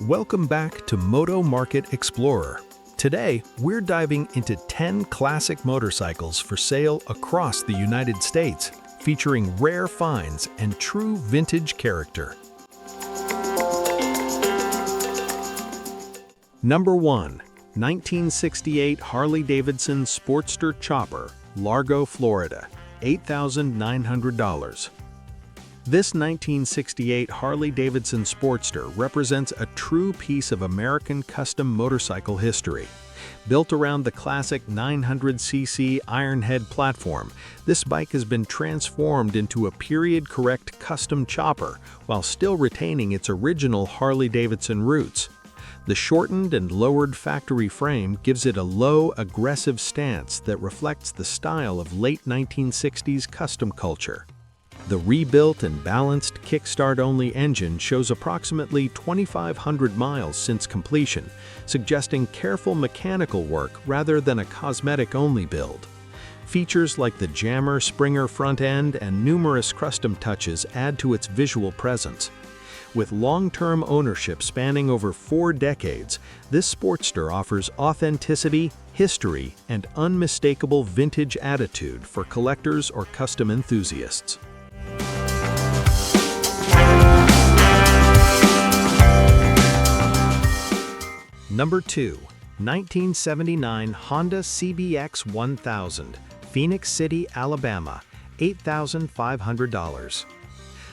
Welcome back to Moto Market Explorer. Today, we're diving into 10 classic motorcycles for sale across the United States, featuring rare finds and true vintage character. Number 1. 1968 Harley-Davidson Sportster Chopper, Largo, Florida, $8,900. This 1968 Harley-Davidson Sportster represents a true piece of American custom motorcycle history. Built around the classic 900cc Ironhead platform, this bike has been transformed into a period-correct custom chopper while still retaining its original Harley-Davidson roots. The shortened and lowered factory frame gives it a low, aggressive stance that reflects the style of late 1960s custom culture. The rebuilt and balanced kickstart-only engine shows approximately 2,500 miles since completion, suggesting careful mechanical work rather than a cosmetic-only build. Features like the jammer Springer front end and numerous custom touches add to its visual presence. With long-term ownership spanning over 4 decades, this Sportster offers authenticity, history, and unmistakable vintage attitude for collectors or custom enthusiasts. Number 2. 1979 Honda CBX1000, Phoenix City, Alabama, $8,500.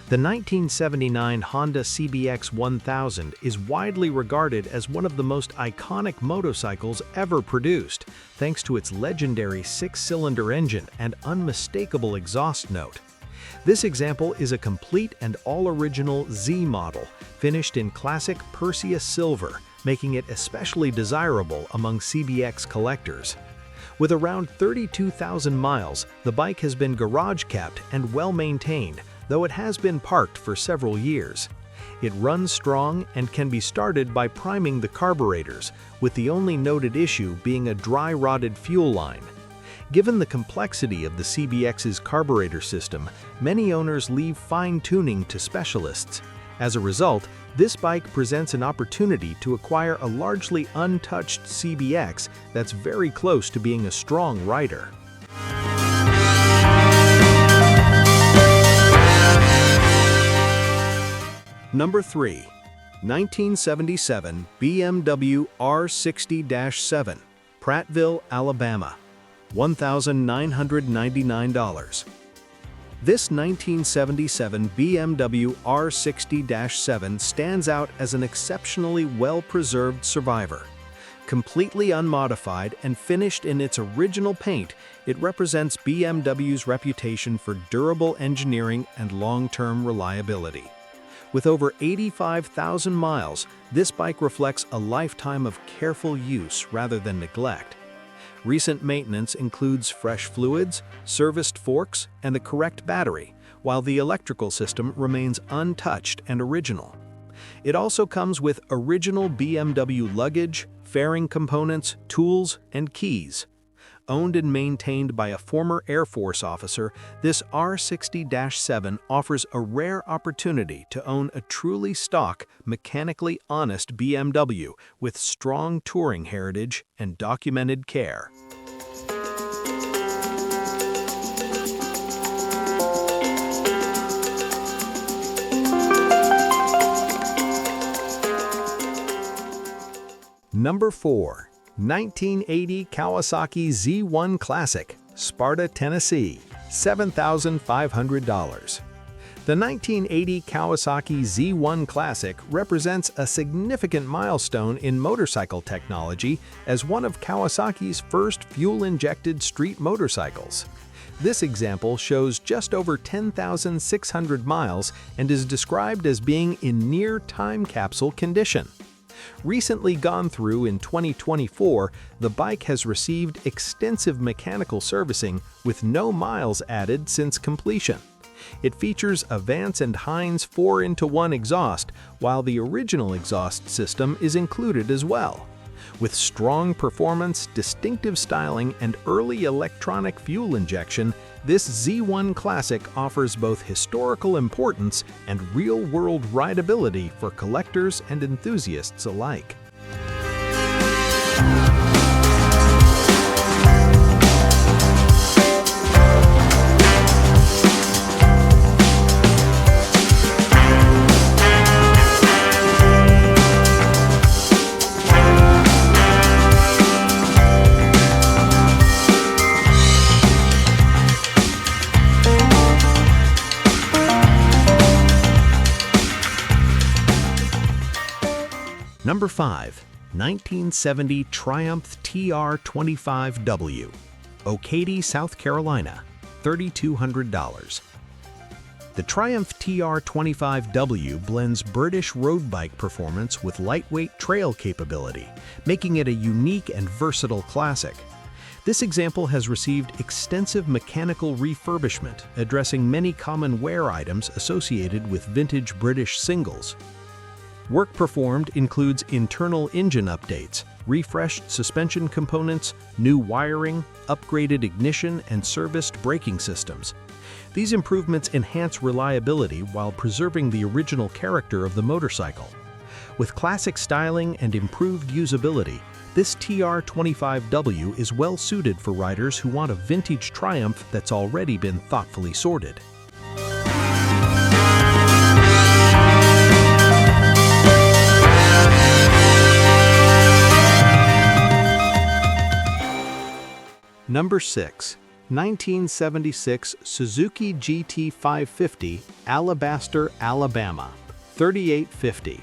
The 1979 Honda CBX1000 is widely regarded as one of the most iconic motorcycles ever produced, thanks to its legendary 6-cylinder engine and unmistakable exhaust note. This example is a complete and all-original Z model, finished in classic Perseus silver, making it especially desirable among CBX collectors. With around 32,000 miles, the bike has been garage-kept and well-maintained, though it has been parked for several years. It runs strong and can be started by priming the carburetors, with the only noted issue being a dry-rotted fuel line. Given the complexity of the CBX's carburetor system, many owners leave fine-tuning to specialists. As a result, this bike presents an opportunity to acquire a largely untouched CBX that's very close to being a strong rider. Number 3. 1977 BMW R60-7, Prattville, Alabama, $1,999. This 1977 BMW R60-7 stands out as an exceptionally well-preserved survivor. Completely unmodified and finished in its original paint, it represents BMW's reputation for durable engineering and long-term reliability. With over 85,000 miles, this bike reflects a lifetime of careful use rather than neglect. Recent maintenance includes fresh fluids, serviced forks, and the correct battery, while the electrical system remains untouched and original. It also comes with original BMW luggage, fairing components, tools, and keys. Owned and maintained by a former Air Force officer, this R60-7 offers a rare opportunity to own a truly stock, mechanically honest BMW with strong touring heritage and documented care. Number 4. 1980 Kawasaki Z1 Classic, Sparta, Tennessee, $7,500. The 1980 Kawasaki Z1 Classic represents a significant milestone in motorcycle technology as one of Kawasaki's first fuel-injected street motorcycles. This example shows just over 10,600 miles and is described as being in near time capsule condition. Recently gone through in 2024, the bike has received extensive mechanical servicing with no miles added since completion. It features a Vance & Hines 4-into-1 exhaust, while the original exhaust system is included as well. With strong performance, distinctive styling, and early electronic fuel injection, This Z1 Classic offers both historical importance and real-world rideability for collectors and enthusiasts alike. Number 5. 1970 Triumph TR25W, Ocady, South Carolina, $3,200. The Triumph TR25W blends British road bike performance with lightweight trail capability, making it a unique and versatile classic. This example has received extensive mechanical refurbishment, addressing many common wear items associated with vintage British singles. Work performed includes internal engine updates, refreshed suspension components, new wiring, upgraded ignition, and serviced braking systems. These improvements enhance reliability while preserving the original character of the motorcycle. With classic styling and improved usability, this TR25W is well suited for riders who want a vintage Triumph that's already been thoughtfully sorted. Number 6. 1976 Suzuki GT550, Alabaster, Alabama, $3,850.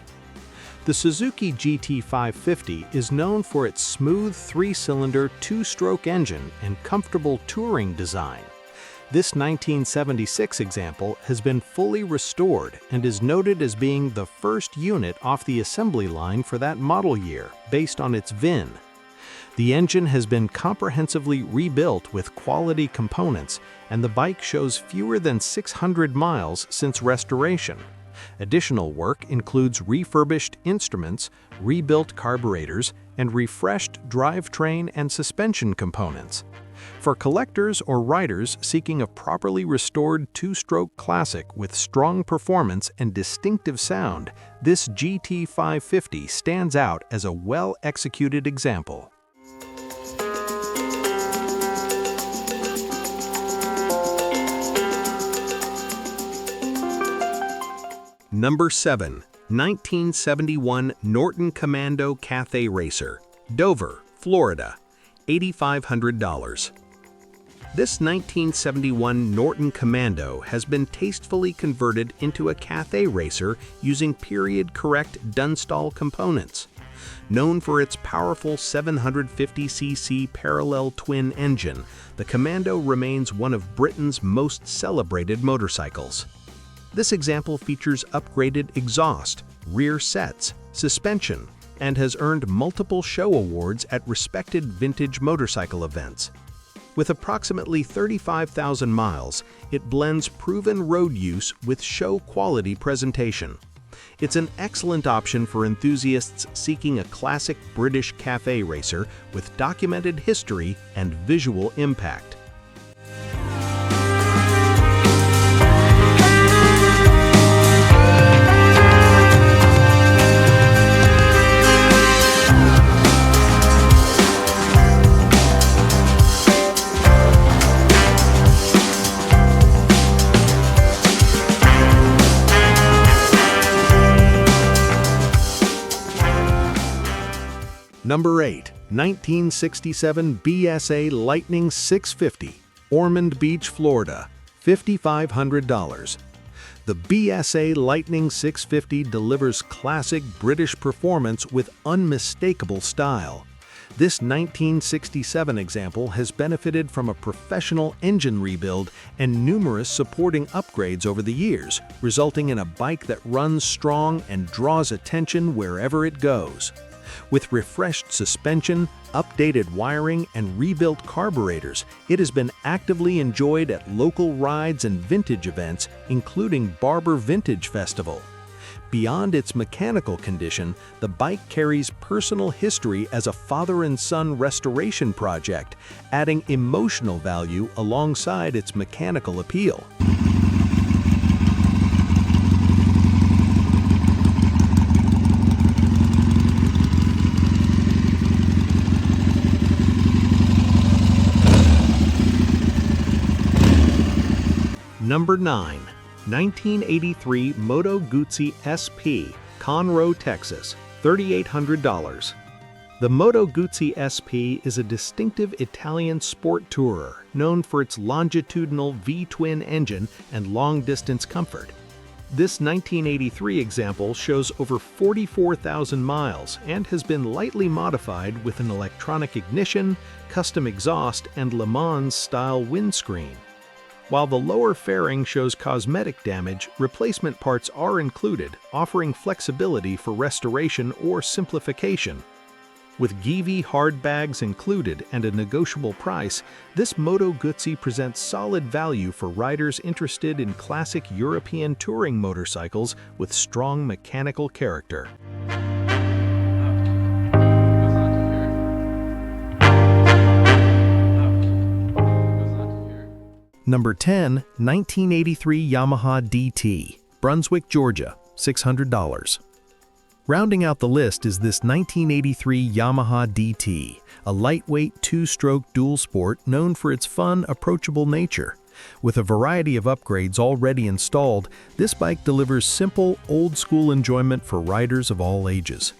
The Suzuki GT550 is known for its smooth 3-cylinder 2-stroke engine and comfortable touring design. This 1976 example has been fully restored and is noted as being the first unit off the assembly line for that model year, based on its VIN. The engine has been comprehensively rebuilt with quality components, and the bike shows fewer than 600 miles since restoration. Additional work includes refurbished instruments, rebuilt carburetors, and refreshed drivetrain and suspension components. For collectors or riders seeking a properly restored 2-stroke classic with strong performance and distinctive sound, this GT550 stands out as a well-executed example. Number 7. 1971 Norton Commando Cathay Racer, Dover, Florida, $8,500. This 1971 Norton Commando has been tastefully converted into a Cathay racer using period-correct Dunstall components. Known for its powerful 750cc parallel twin engine, the Commando remains one of Britain's most celebrated motorcycles. This example features upgraded exhaust, rear sets, suspension, and has earned multiple show awards at respected vintage motorcycle events. With approximately 35,000 miles, it blends proven road use with show-quality presentation. It's an excellent option for enthusiasts seeking a classic British cafe racer with documented history and visual impact. Number 8. 1967 BSA Lightning 650, Ormond Beach, Florida, $5,500. The BSA Lightning 650 delivers classic British performance with unmistakable style. This 1967 example has benefited from a professional engine rebuild and numerous supporting upgrades over the years, resulting in a bike that runs strong and draws attention wherever it goes. With refreshed suspension, updated wiring, and rebuilt carburetors, it has been actively enjoyed at local rides and vintage events, including Barber Vintage Festival. Beyond its mechanical condition, the bike carries personal history as a father and son restoration project, adding emotional value alongside its mechanical appeal. Number 9. 1983 Moto Guzzi SP, Conroe, Texas, $3,800. The Moto Guzzi SP is a distinctive Italian sport tourer known for its longitudinal V-twin engine and long-distance comfort. This 1983 example shows over 44,000 miles and has been lightly modified with an electronic ignition, custom exhaust, and Le Mans-style windscreen. While the lower fairing shows cosmetic damage, replacement parts are included, offering flexibility for restoration or simplification. With Givi hard bags included and a negotiable price, this Moto Guzzi presents solid value for riders interested in classic European touring motorcycles with strong mechanical character. Number 10. 1983 Yamaha DT, Brunswick, Georgia, $600. Rounding out the list is this 1983 Yamaha DT, a lightweight two-stroke dual sport known for its fun, approachable nature. With a variety of upgrades already installed, this bike delivers simple, old-school enjoyment for riders of all ages.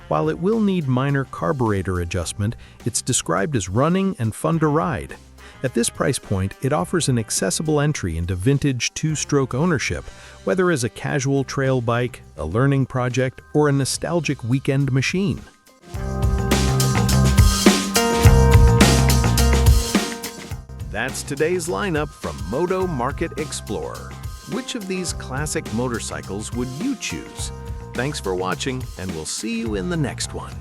While it will need minor carburetor adjustment, it's described as running and fun to ride. At this price point, it offers an accessible entry into vintage two-stroke ownership, whether as a casual trail bike, a learning project, or a nostalgic weekend machine. That's today's lineup from Moto Market Explorer. Which of these classic motorcycles would you choose? Thanks for watching, and we'll see you in the next one.